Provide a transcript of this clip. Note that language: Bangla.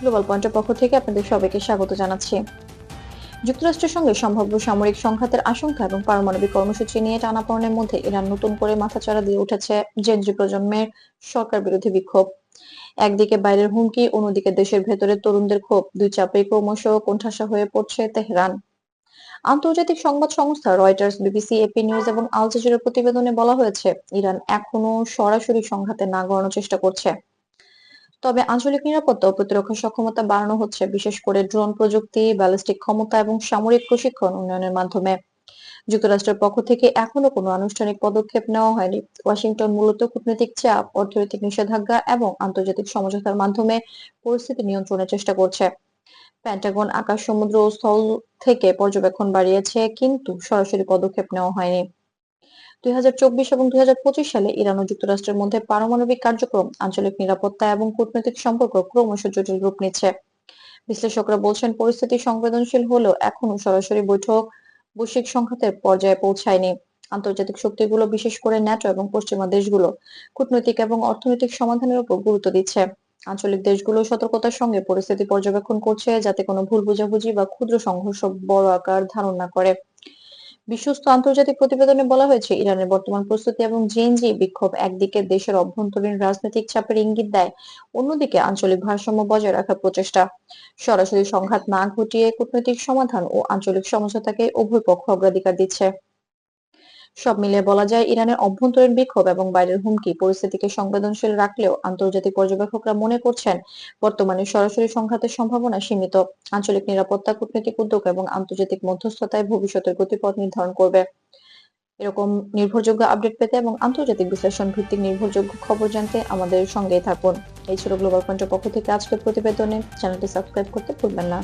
গ্লোবাল পয়েন্টের পক্ষ থেকে আপনাদের সবাইকে স্বাগত জানাচ্ছি। যুক্তরাষ্ট্রের সঙ্গে সম্ভাব্য সামরিক সংঘাতের আশঙ্কা এবং পারমাণবিক কর্মসূচি নিয়ে টানাপোড়েনের মধ্যে ইরান নতুন করে মাথাচাড়া দিয়ে উঠেছে জেনজি প্রজন্মের সরকার বিরোধী বিক্ষোভ। একদিকে বাইরের হুমকি, অন্যদিকে দেশের ভেতরের তরুণদের ক্ষোভ, দুই চাপে ক্রমশ কোণঠাসা হয়ে পড়ছে তেহরান। আন্তর্জাতিক সংবাদ সংস্থা রয়টার্স, বিবিসি, এপি নিউজ এবং আল জাজিরার প্রতিবেদনে বলা হয়েছে, ইরান এখনো সরাসরি সংঘাতে না গড়ানোর চেষ্টা করছে। তবে আঞ্চলিক নিরাপত্তা ও প্রতিরক্ষা সক্ষমতা বাড়ানো হচ্ছে, বিশেষ করে ড্রোন প্রযুক্তি, ব্যালিস্টিক ক্ষমতা এবং সামরিক প্রশিক্ষণ উন্নয়নের মাধ্যমে। যুক্তরাষ্ট্রের পক্ষ থেকে এখনো কোনো আনুষ্ঠানিক পদক্ষেপ নেওয়া হয়নি। ওয়াশিংটন মূলত কূটনৈতিক চাপ, অর্থনৈতিক নিষেধাজ্ঞা এবং আন্তর্জাতিক সমঝোতার মাধ্যমে পরিস্থিতি নিয়ন্ত্রণের চেষ্টা করছে। পেন্টাগন আকাশ, সমুদ্র ও স্থল থেকে পর্যবেক্ষণ বাড়িয়েছে, কিন্তু সরাসরি পদক্ষেপ নেওয়া হয়নি। 2024 এবং 2025 সালে ইরান ও যুক্তরাষ্ট্রের মধ্যে পারমাণবিক কার্যক্রম, আঞ্চলিক নিরাপত্তা এবং কূটনৈতিক সম্পর্ক ক্রমশ জটিল রূপ নিচ্ছে। বিশ্লেষকরা বলছেন, পরিস্থিতি সংবেদনশীল হলেও এখনো সরাসরি বৈশ্বিক সংঘাতের পর্যায়ে পৌঁছায়নি। আন্তর্জাতিক শক্তিগুলো, বিশেষ করে ন্যাটো এবং পশ্চিমা দেশগুলো, কূটনৈতিক এবং অর্থনৈতিক সমাধানের উপর গুরুত্ব দিচ্ছে। আঞ্চলিক দেশগুলো সতর্কতার সঙ্গে পরিস্থিতি পর্যবেক্ষণ করছে, যাতে কোনো ভুল বোঝাবুঝি বা ক্ষুদ্র সংঘর্ষ বড় আকার ধারণ না করে। বিশ্বস্ত আন্তর্জাতিক প্রতিবেদনে বলা হয়েছে, ইরানের বর্তমান প্রস্তুতি এবং জেএনজি বিক্ষোভ একদিকে দেশের অভ্যন্তরীণ রাজনৈতিক চাপের ইঙ্গিত দেয়, অন্যদিকে আঞ্চলিক ভারসাম্য বজায় রাখার প্রচেষ্টা। সরাসরি সংঘাত না ঘটিয়ে কূটনৈতিক সমাধান ও আঞ্চলিক সমঝোতাকে উভয় পক্ষ অগ্রাধিকার দিচ্ছে। সব মিলিয়ে বলা যায়, ইরানের অভ্যন্তরীণ বিক্ষোভ এবং বাইরের হুমকি পরিস্থিতিকে সংবেদনশীল রাখলেও আন্তর্জাতিক পর্যবেক্ষকরা মনে করছেন, বর্তমানে সরাসরি সংঘাতের সম্ভাবনা সীমিত। আঞ্চলিক নিরাপত্তা, কূটনৈতিক উদ্যোগ এবং আন্তর্জাতিক মধ্যস্থতায় ভবিষ্যতের গতিপথ নির্ধারণ করবে। এরকম নির্ভরযোগ্য আপডেট পেতে এবং আন্তর্জাতিক বিশ্লেষণ ভিত্তিক নির্ভরযোগ্য খবর জানতে আমাদের সঙ্গেই থাকুন। এই ছিল গ্লোবাল পয়েন্টের পক্ষ থেকে আজকের প্রতিবেদনে। চ্যানেলটি সাবস্ক্রাইব করতে ভুলবেন না।